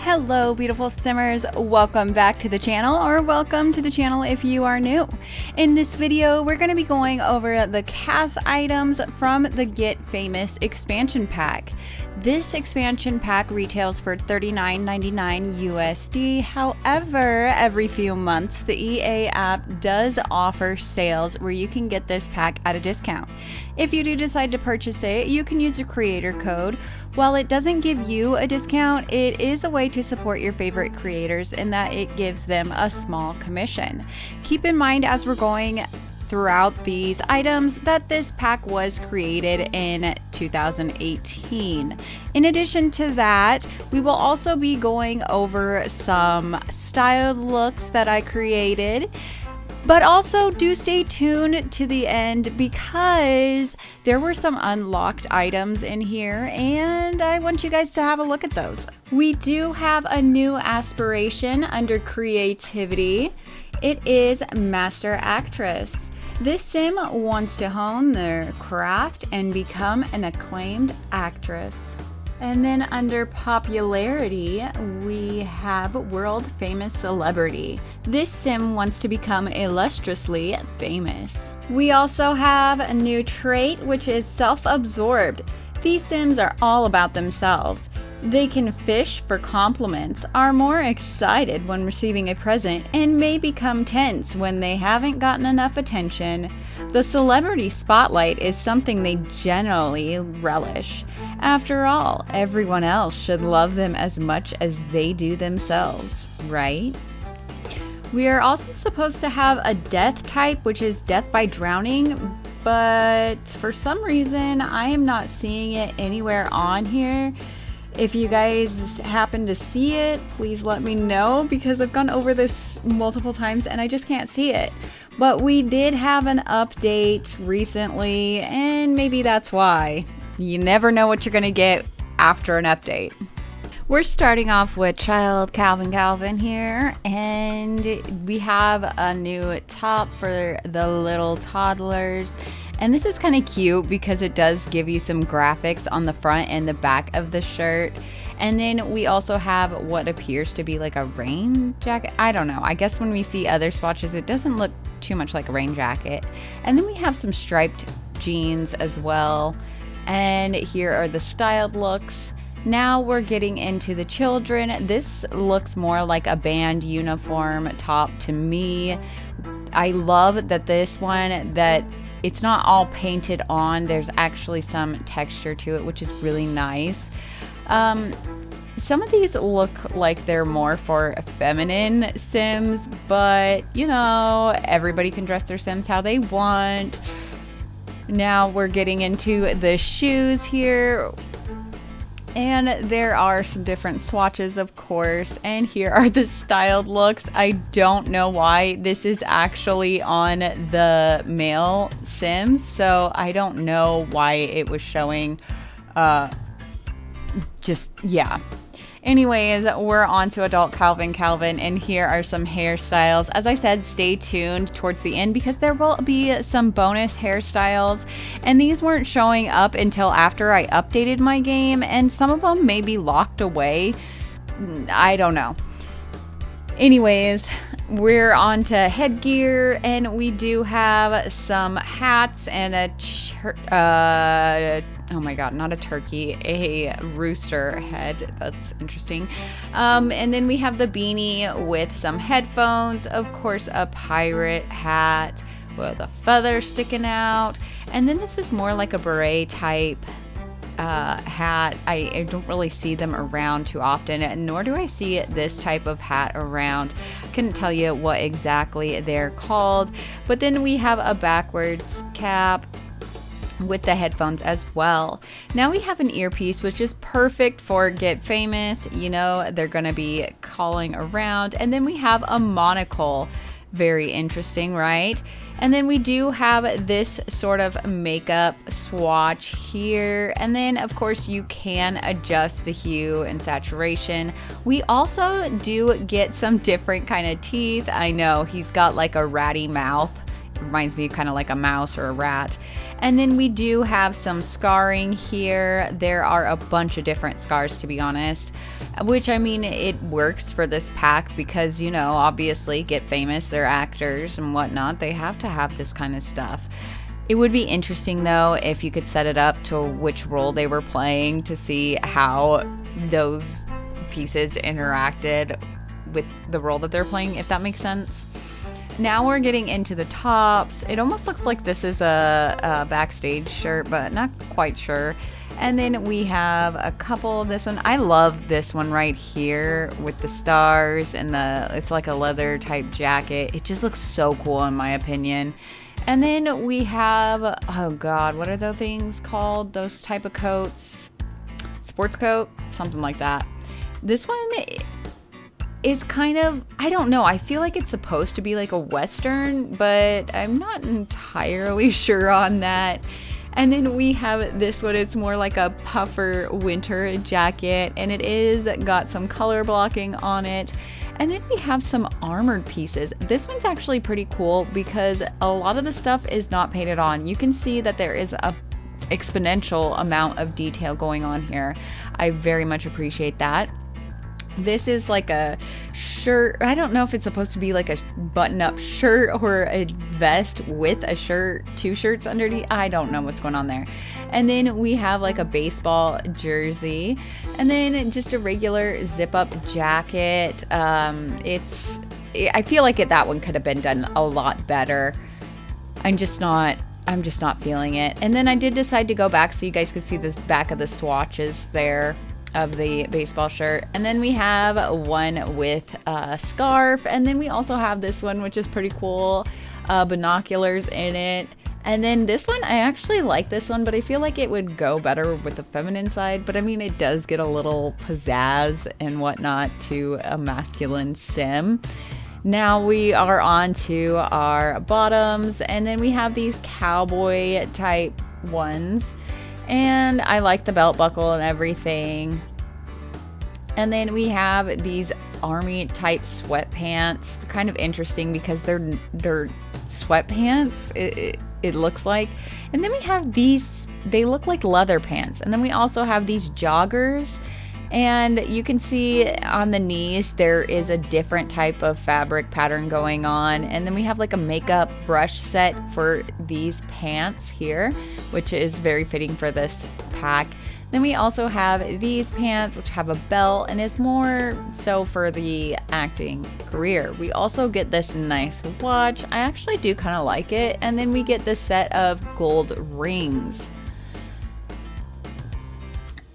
Hello beautiful simmers, welcome back to the channel, or welcome to the channel if you are new. In this video we're going to be going over the CAS items from the Get Famous expansion pack. This expansion pack retails for $39.99 USD. However, every few months the EA app does offer sales where you can get this pack at a discount. If you do decide to purchase it, you can use a creator code. While it doesn't give you a discount, it is a way to support your favorite creators in that it gives them a small commission. Keep in mind as we're going throughout these items that this pack was created in 2018. In addition to that, we will also be going over some styled looks that I created. But also do stay tuned to the end because there were some unlocked items in here and I want you guys to have a look at those. We do have a new aspiration under creativity. It is Master Actress. This sim wants to hone their craft and become an acclaimed actress. And then under popularity, we have world famous celebrity. This sim wants to become illustriously famous. We also have a new trait, which is self-absorbed. These sims are all about themselves. They can fish for compliments, are more excited when receiving a present, and may become tense when they haven't gotten enough attention. The celebrity spotlight is something they generally relish. After all, everyone else should love them as much as they do themselves, right? We are also supposed to have a death type, which is death by drowning, but for some reason I am not seeing it anywhere on here. If you guys happen to see it, please let me know because I've gone over this multiple times and I just can't see it. But we did have an update recently and maybe that's why. You never know what you're gonna get after an update. We're starting off with Child Calvin here, and we have a new top for the little toddlers. And this is kind of cute because it does give you some graphics on the front and the back of the shirt. And then we also have what appears to be like a rain jacket. I don't know. I guess when we see other swatches, it doesn't look too much like a rain jacket. And then we have some striped jeans as well. And here are the styled looks. Now we're getting into the children. This looks more like a band uniform top to me. I love that this one, that it's not all painted on. There's actually some texture to it, which is really nice. Some of these look like they're more for feminine sims, but you know, everybody can dress their sims how they want. Now we're getting into the shoes here. And there are some different swatches, of course, and here are the styled looks. I don't know why this is actually on the male Sims, so I don't know why it was showing, yeah. Anyways, we're on to adult Calvin, and here are some hairstyles. As I said, stay tuned towards the end because there will be some bonus hairstyles, and these weren't showing up until after I updated my game, and some of them may be locked away. I don't know. Anyways, we're on to headgear, and we do have some hats and oh my god, not a turkey, a rooster head. That's interesting. And then we have the beanie with some headphones, of course a pirate hat with a feather sticking out, and then this is more like a beret type hat. I don't really see them around too often, nor do I see this type of hat around. I couldn't tell you what exactly they're called. But then we have a backwards cap with the headphones as well. Now we have an earpiece, which is perfect for Get Famous. You know, they're gonna be calling around. And then we have a monocle. Very interesting, right? And then we do have this sort of makeup swatch here. And then of course you can adjust the hue and saturation. We also do get some different kind of teeth. I know he's got like a ratty mouth reminds me kind of like a mouse or a rat. And then we do have some scarring here. There are a bunch of different scars, to be honest, which, I mean, it works for this pack because, you know, obviously Get Famous, they're actors and whatnot. They have to have this kind of stuff. It would be interesting, though, if you could set it up to which role they were playing to see how those pieces interacted with the role that they're playing, if that makes sense. Now we're getting into the tops. It almost looks like this is a backstage shirt, but not quite sure. And then we have a couple of this one. I love this one right here with the stars and it's like a leather type jacket. It just looks so cool in my opinion. And then we have, oh God, what are those things called? Those type of coats? Sports coat? Something like that. This one is kind of, I don't know, I feel like it's supposed to be like a Western, but I'm not entirely sure on that. And then we have this one, it's more like a puffer winter jacket, and it is got some color blocking on it. And then we have some armored pieces. This one's actually pretty cool because a lot of the stuff is not painted on. You can see that there is a exponential amount of detail going on here. I very much appreciate that. This is like a shirt. I don't know if it's supposed to be like a button-up shirt or a vest with a shirt, two shirts underneath. I don't know what's going on there. And then we have like a baseball jersey, and then just a regular zip-up jacket. I feel like that one could have been done a lot better. I'm just not feeling it. And then I did decide to go back so you guys could see the back of the swatches there of the baseball shirt. And then we have one with a scarf, and then we also have this one, which is pretty cool, binoculars in it. And then this one, I actually like this one, but I feel like it would go better with the feminine side. But I mean, it does get a little pizzazz and whatnot to a masculine sim. Now we are on to our bottoms, and then we have these cowboy type ones. And I like the belt buckle and everything. And then we have these army type sweatpants. They're kind of interesting because they're sweatpants, it looks like. And then we have these, they look like leather pants. And then we also have these joggers. And you can see on the knees there is a different type of fabric pattern going on. And then we have like a makeup brush set for these pants here, which is very fitting for this pack. Then we also have these pants, which have a belt and is more so for the acting career. We also get this nice watch. I actually do kind of like it. And then we get this set of gold rings.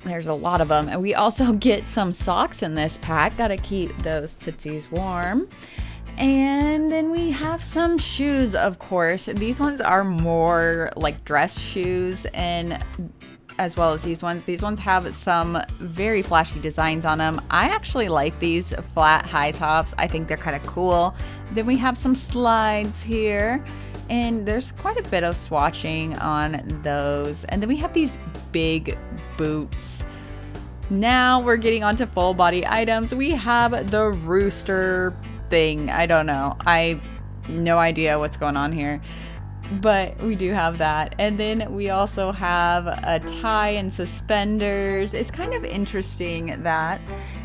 There's a lot of them. And we also get some socks in this pack. Gotta keep those tootsies warm. And then we have some shoes, of course. These ones are more like dress shoes, and as well as these ones. These ones have some very flashy designs on them. I actually like these flat high tops. I think they're kind of cool. Then we have some slides here, and there's quite a bit of swatching on those. And then we have these big boots. Now we're getting onto full body items. We have the rooster thing. I don't know. I no idea what's going on here, but we do have that. And then we also have a tie and suspenders. It's kind of interesting that.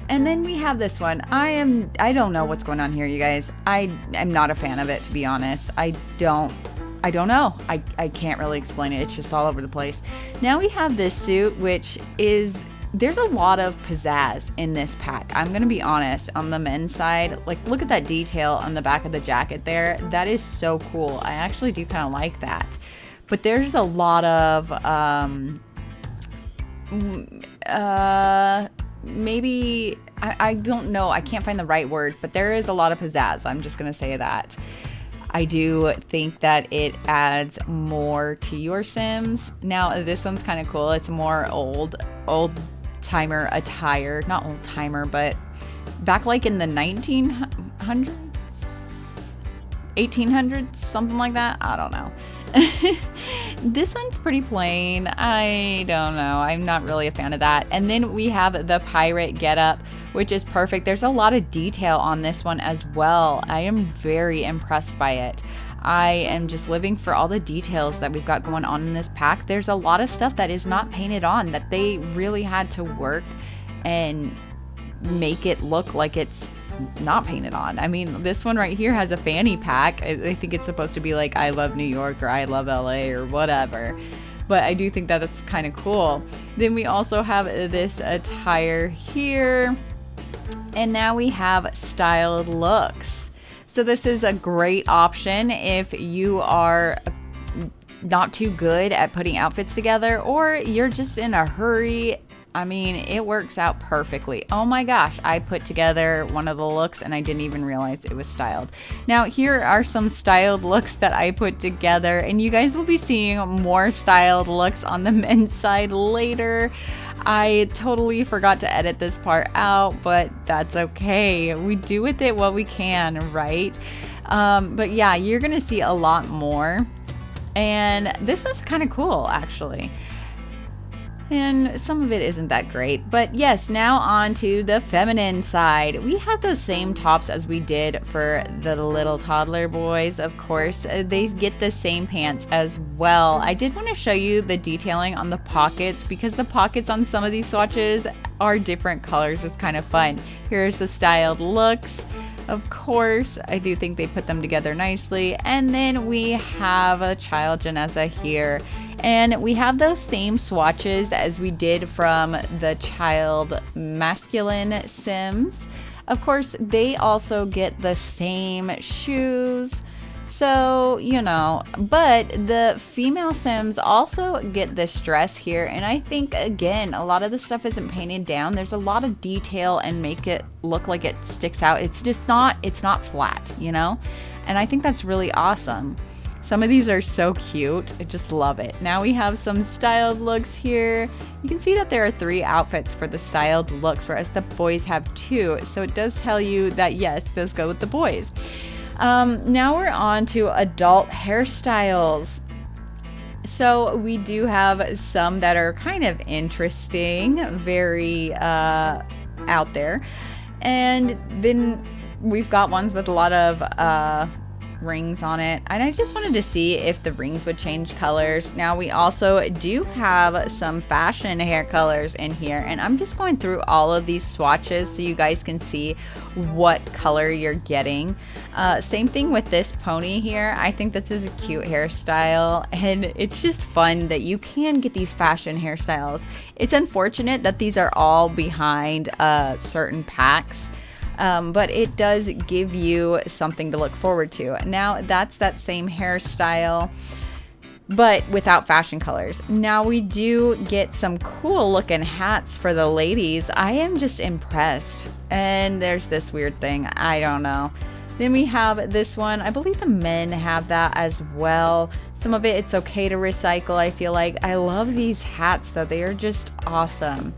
And then we have this one. I don't know what's going on here, you guys. I'm not a fan of it, to be honest. I don't know. I can't really explain it. It's just all over the place. Now we have this suit, which is, there's a lot of pizzazz in this pack. I'm going to be honest, on the men's side, like look at that detail on the back of the jacket there. That is so cool. I actually do kind of like that. But there's a lot of, maybe, I don't know. I can't find the right word, but there is a lot of pizzazz. I'm just going to say that. I do think that it adds more to your Sims. Now, this one's kind of cool. It's more old timer attire. Not old timer, but back like in the 1900s? 1800s? Something like that? I don't know. This one's pretty plain. I don't know. I'm not really a fan of that. And then we have the pirate getup, which is perfect. There's a lot of detail on this one as well. I am very impressed by it. I am just living for all the details that we've got going on in this pack. There's a lot of stuff that is not painted on that they really had to work and make it look like it's not painted on. I mean, this one right here has a fanny pack. I think it's supposed to be like I love New York or I love LA or whatever, but I do think that that's kind of cool. Then we also have this attire here, and now we have styled looks. So this is a great option if you are not too good at putting outfits together, or you're just in a hurry. I mean, it works out perfectly. Oh my gosh, I put together one of the looks and I didn't even realize it was styled. Now, here are some styled looks that I put together, and you guys will be seeing more styled looks on the men's side later. I totally forgot to edit this part out, but that's okay. We do with it what we can, right? But yeah, you're gonna see a lot more. And this is kind of cool, actually. And some of it isn't that great. But yes, now on to the feminine side. We have those same tops as we did for the little toddler boys, of course. They get the same pants as well. I did want to show you the detailing on the pockets, because the pockets on some of these swatches are different colors. It's kind of fun. Here's the styled looks. Of course, I do think they put them together nicely. And then we have a child Janessa here. And we have those same swatches as we did from the child masculine Sims. Of course, they also get the same shoes. So, you know, but the female Sims also get this dress here. And I think, again, a lot of the stuff isn't painted down. There's a lot of detail and make it look like it sticks out. It's just not, it's not flat, you know? And I think that's really awesome. Some of these are so cute. I just love it. Now we have some styled looks here. You can see that there are 3 outfits for the styled looks, whereas the boys have 2. So it does tell you that, yes, those go with the boys. Now we're on to adult hairstyles. So we do have some that are kind of interesting, very out there. And then we've got ones with a lot of rings on it, and I just wanted to see if the rings would change colors. Now we also do have some fashion hair colors in here, and I'm just going through all of these swatches so you guys can see what color you're getting. Same thing with this pony here. I think this is a cute hairstyle, and it's just fun that you can get these fashion hairstyles. It's unfortunate that these are all behind certain packs. But it does give you something to look forward to. Now that's that same hairstyle, but without fashion colors. Now we do get some cool looking hats for the ladies. I am just impressed. And there's this weird thing, I don't know. Then we have this one. I believe the men have that as well. Some of it, it's okay to recycle, I feel like. I love these hats though. They are just awesome.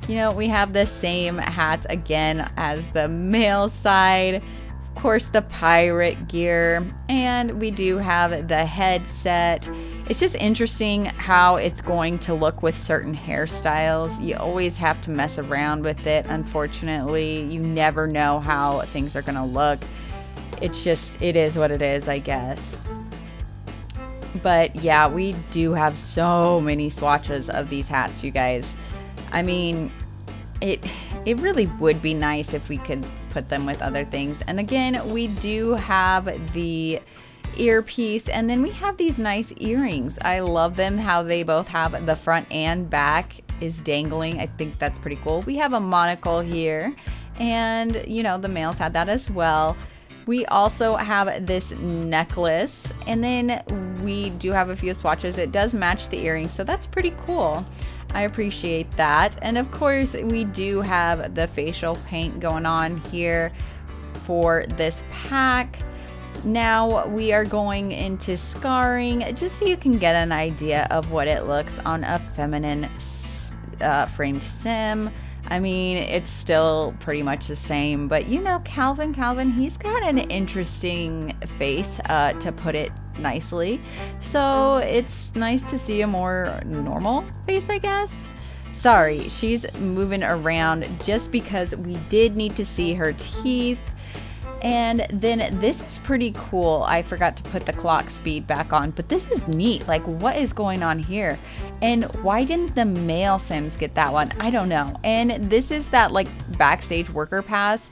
You know, we have the same hats again as the male side. Of course, the pirate gear. And we do have the headset. It's just interesting how it's going to look with certain hairstyles. You always have to mess around with it. Unfortunately, you never know how things are going to look. It's just, it is what it is, I guess. But yeah, we do have so many swatches of these hats, you guys. I mean, it really would be nice if we could put them with other things. And again, we do have the earpiece, and then we have these nice earrings. I love them, how they both have the front and back is dangling. I think that's pretty cool. We have a monocle here, and you know, the males had that as well. We also have this necklace, and then we do have a few swatches. It does match the earrings, so that's pretty cool. I appreciate that. And of course, we do have the facial paint going on here for this pack. Now we are going into scarring, just so you can get an idea of what it looks on a feminine framed sim. I mean, it's still pretty much the same, but you know, Calvin, he's got an interesting face, to put it nicely. So it's nice to see a more normal face, I guess. Sorry, she's moving around just because we did need to see her teeth. And then this is pretty cool. I forgot to put the clock speed back on, but this is neat. Like, what is going on here? And why didn't the male Sims get that one? I don't know. And this is that like backstage worker pass.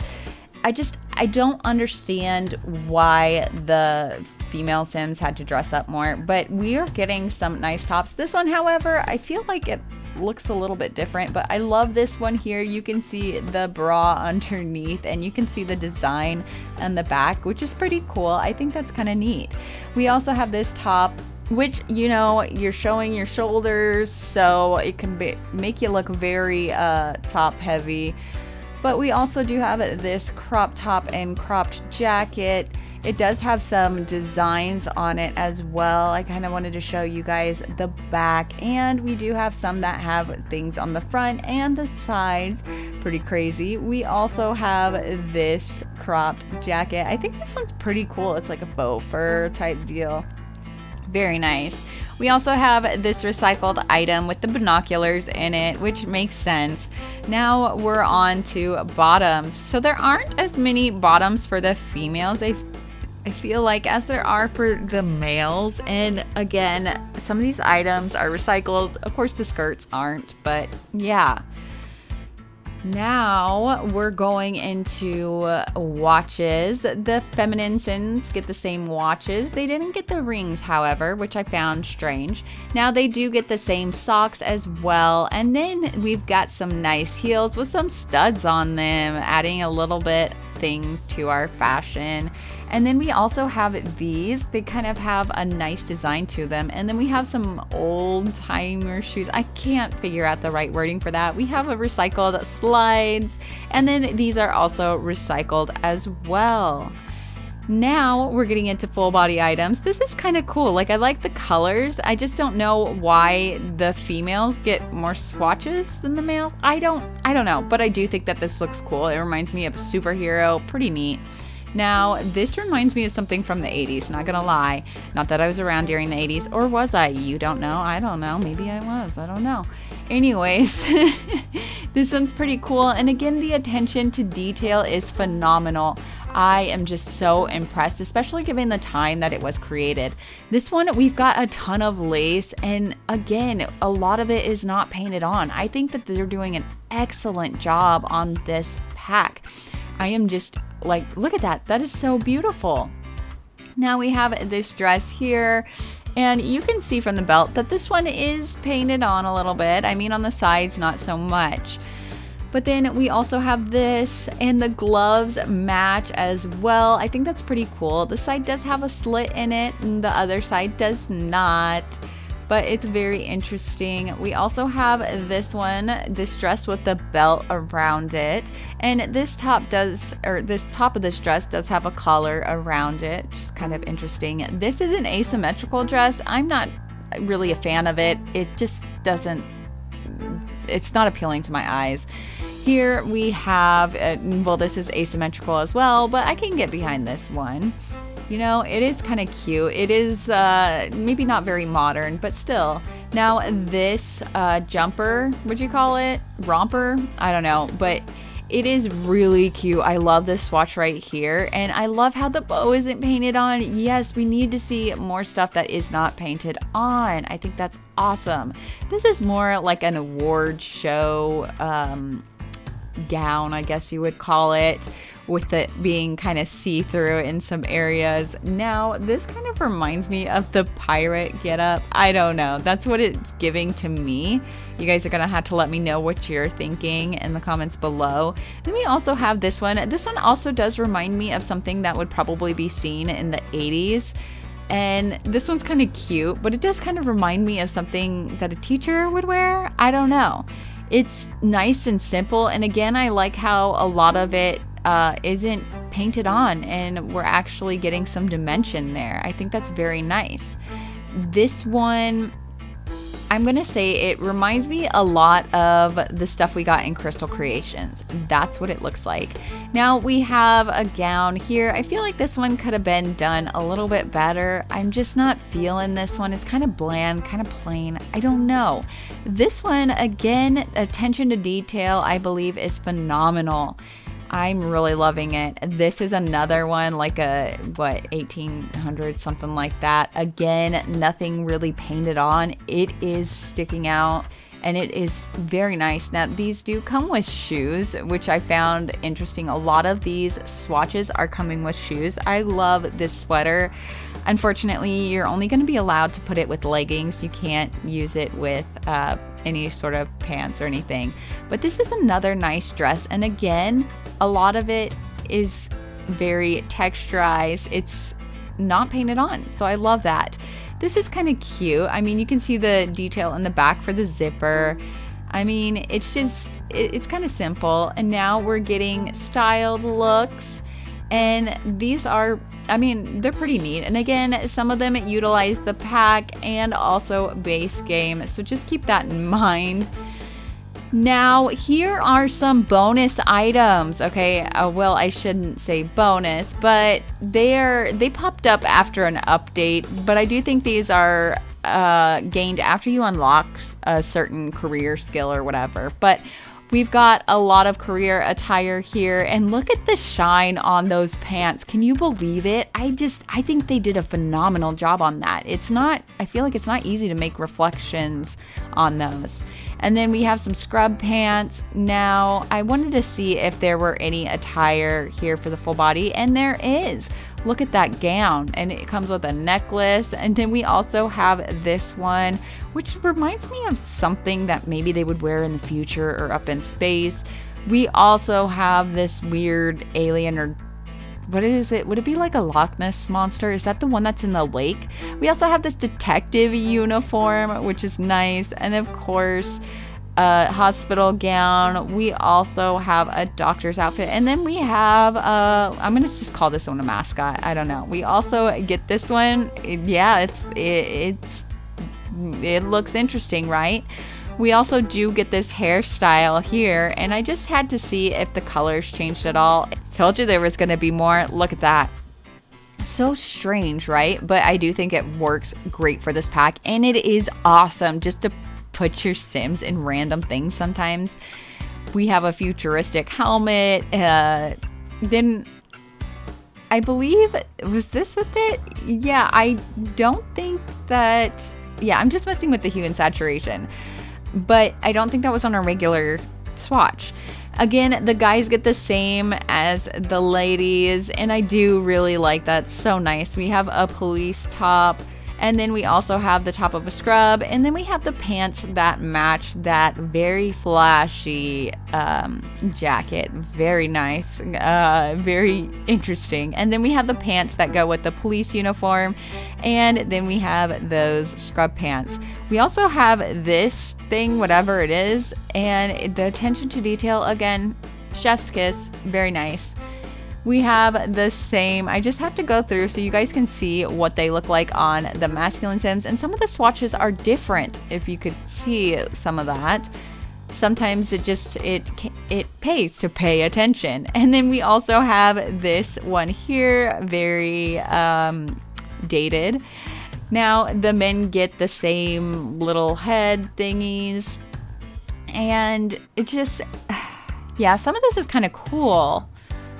I don't understand why the female Sims had to dress up more, but we are getting some nice tops. This one, however, I feel like it looks a little bit different, but I love this one here. You can see the bra underneath and you can see the design on the back, which is pretty cool. I think that's kind of neat. We also have this top, which, you know, you're showing your shoulders, so it can make you look very top heavy. But we also do have this crop top and cropped jacket. It does have some designs on it as well. I kind of wanted to show you guys the back, and we do have some that have things on the front and the sides. Pretty crazy. We also have this cropped jacket. I think this one's pretty cool. It's like a faux fur type deal. Very nice. We also have this recycled item with the binoculars in it, which makes sense. Now we're on to bottoms. So there aren't as many bottoms for the females, I feel like, as there are for the males. And again, some of these items are recycled. Of course, the skirts aren't, but yeah. Now we're going into watches. The feminine Sims get the same watches. They didn't get the rings, however, which I found strange. Now they do get the same socks as well. And then we've got some nice heels with some studs on them, adding a little bit things to our fashion. And then we also have these. They kind of have a nice design to them. And then we have some old timer shoes. I can't figure out the right wording for that. We have a recycled slides, and then these are also recycled as well. Now we're getting into full body items. This is kind of cool. Like, I like the colors. I just don't know why the females get more swatches than the males. I don't know, but I do think that this looks cool. It reminds me of a superhero. Pretty neat. Now, this reminds me of something from the 80s, not gonna lie. Not that I was around during the 80s, or was I? You don't know. I don't know. Maybe I was. I don't know. Anyways, this one's pretty cool. And again, the attention to detail is phenomenal. I am just so impressed, especially given the time that it was created. This one, we've got a ton of lace, and again, a lot of it is not painted on. I think that they're doing an excellent job on this pack. I am just like, look at that. That is so beautiful. Now we have this dress here, and you can see from the belt that this one is painted on a little bit. I mean, on the sides, not so much. But then we also have this, and the gloves match as well. I think that's pretty cool. The side does have a slit in it, and the other side does not. But it's very interesting. We also have this one, this dress with the belt around it. And this top does, or this top of this dress does have a collar around it, which is kind of interesting. This is an asymmetrical dress. I'm not really a fan of it. It just doesn't, it's not appealing to my eyes. Here we have, well, this is asymmetrical as well, but I can get behind this one. You know, it is kind of cute. It is maybe not very modern, but still. Now this jumper, would you call it? Romper? I don't know, but it is really cute. I love this swatch right here, and I love how the bow isn't painted on. Yes, we need to see more stuff that is not painted on. I think that's awesome. This is more like an award show gown, I guess you would call it, with it being kind of see-through in some areas. Now, this kind of reminds me of the pirate getup. I don't know. That's what it's giving to me. You guys are gonna have to let me know what you're thinking in the comments below. Then we also have this one. This one also does remind me of something that would probably be seen in the 80s. And this one's kind of cute, but it does kind of remind me of something that a teacher would wear. I don't know. It's nice and simple. And again, I like how a lot of it isn't painted on, and we're actually getting some dimension there. I think that's very nice. This one, I'm gonna say it reminds me a lot of the stuff we got in Crystal Creations. That's what it looks like. Now we have a gown here. I feel like this one could have been done a little bit better. I'm just not feeling this one. It's kind of bland, kind of plain. I don't know. This one, again, attention to detail, I believe, is phenomenal. I'm really loving it. This is another one, like a, 1800, something like that. Again, nothing really painted on. It is sticking out and it is very nice. Now, these do come with shoes, which I found interesting. A lot of these swatches are coming with shoes. I love this sweater. Unfortunately, you're only going to be allowed to put it with leggings. You can't use it with any sort of pants or anything. But this is another nice dress. And again, a lot of it is very texturized. It's not painted on. So I love that. This is kind of cute. I mean, you can see the detail in the back for the zipper. I mean, it's kind of simple. And now we're getting styled looks. And these are, I mean, they're pretty neat. And again, some of them utilize the pack and also base game. So just keep that in mind. Now, here are some bonus items. Okay, well, I shouldn't say bonus, but they popped up after an update. But I do think these are gained after you unlock a certain career skill or whatever. But we've got a lot of career attire here, and look at the shine on those pants. Can you believe it? I think they did a phenomenal job on that. I feel like it's not easy to make reflections on those. And then we have some scrub pants. Now, I wanted to see if there were any attire here for the full body, and there is. Look at that gown, and it comes with a necklace. And then we also have this one, which reminds me of something that maybe they would wear in the future or up in space. We also have this weird alien, or what is it? Would it be like a Loch Ness monster? Is that the one that's in the lake? We also have this detective uniform, which is nice. And of course, a hospital gown. We also have a doctor's outfit. And then we have, I'm going to just call this one a mascot. I don't know. We also get this one. Yeah, it looks interesting, right? We also do get this hairstyle here, and I just had to see if the colors changed at all. I told you there was going to be more. Look at that. So strange, right? But I do think it works great for this pack, and it is awesome just to put your Sims in random things sometimes. We have a futuristic helmet. Then I believe, was this with it? Yeah, I don't think that... Yeah, I'm just messing with the hue and saturation. But I don't think that was on a regular swatch. Again, the guys get the same as the ladies, and I do really like that. So nice. We have a police top, and then we also have the top of a scrub, and then we have the pants that match that very flashy jacket. Very nice, very interesting. And then we have the pants that go with the police uniform, and then we have those scrub pants. We also have this thing, whatever it is, and the attention to detail, again, chef's kiss, very nice. We have the same, I just have to go through so you guys can see what they look like on the masculine Sims, and some of the swatches are different, if you could see some of that. Sometimes it pays to pay attention. And then we also have this one here, very dated. Now the men get the same little head thingies, and it just, yeah, some of this is kind of cool.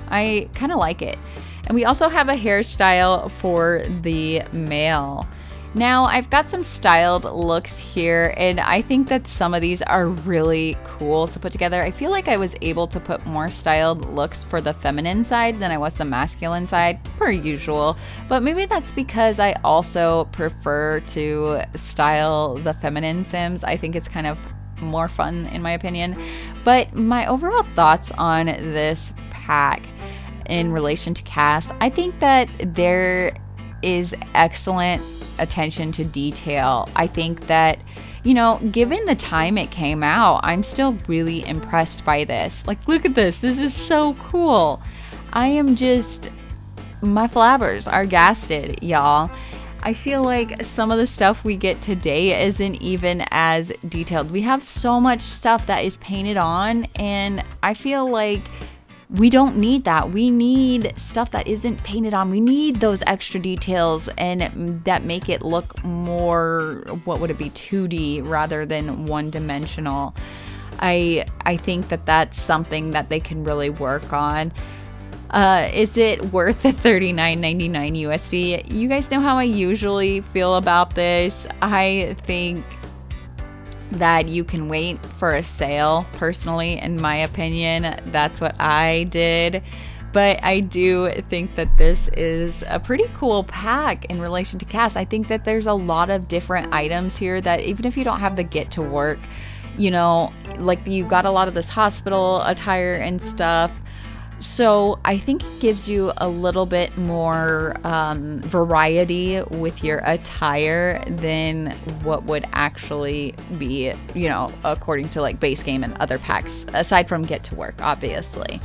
I kind of like it. And we also have a hairstyle for the male. Now, I've got some styled looks here, and I think that some of these are really cool to put together. I feel like I was able to put more styled looks for the feminine side than I was the masculine side, per usual. But maybe that's because I also prefer to style the feminine Sims. I think it's kind of more fun, in my opinion. But my overall thoughts on this pack in relation to CAS, I think that there is excellent attention to detail. I think that, you know, given the time it came out, I'm still really impressed by this. Like, look at this. This is so cool. I am just, my flabbers are gasted, y'all. I feel like some of the stuff we get today isn't even as detailed. We have so much stuff that is painted on, and I feel like we don't need that. We need stuff that isn't painted on. We need those extra details and that make it look more, what would it be, 2D rather than one-dimensional. I think that that's something that they can really work on. Is it worth the $39.99 USD? You guys know how I usually feel about this. I think that you can wait for a sale. Personally, in my opinion, that's what I did. But I do think that this is a pretty cool pack in relation to CAS. I think that there's a lot of different items here that even if you don't have the get to work, you know, like you got a lot of this hospital attire and stuff. So I think it gives you a little bit more variety with your attire than what would actually be, you know, according to like base game and other packs, aside from get to work, obviously.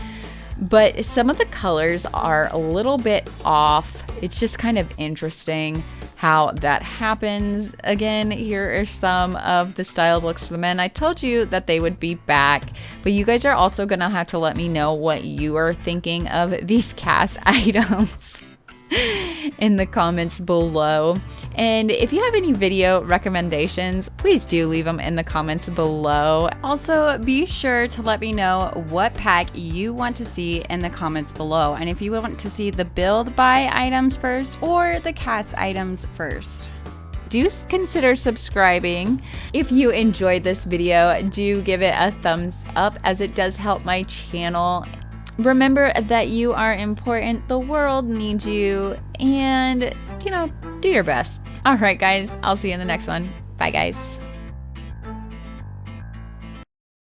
But some of the colors are a little bit off. It's just kind of interesting how that happens. Again, here are some of the style books for the men. I told you that they would be back, but you guys are also gonna have to let me know what you are thinking of these CAS items in the comments below. And if you have any video recommendations, please do leave them in the comments below. Also, be sure to let me know what pack you want to see in the comments below, and if you want to see the build buy items first or the CAS items first. Do consider subscribing. If you enjoyed this video, do give it a thumbs up, as it does help my channel. Remember that you are important, the world needs you, and, you know, do your best. All right, guys, I'll see you in the next one. Bye, guys.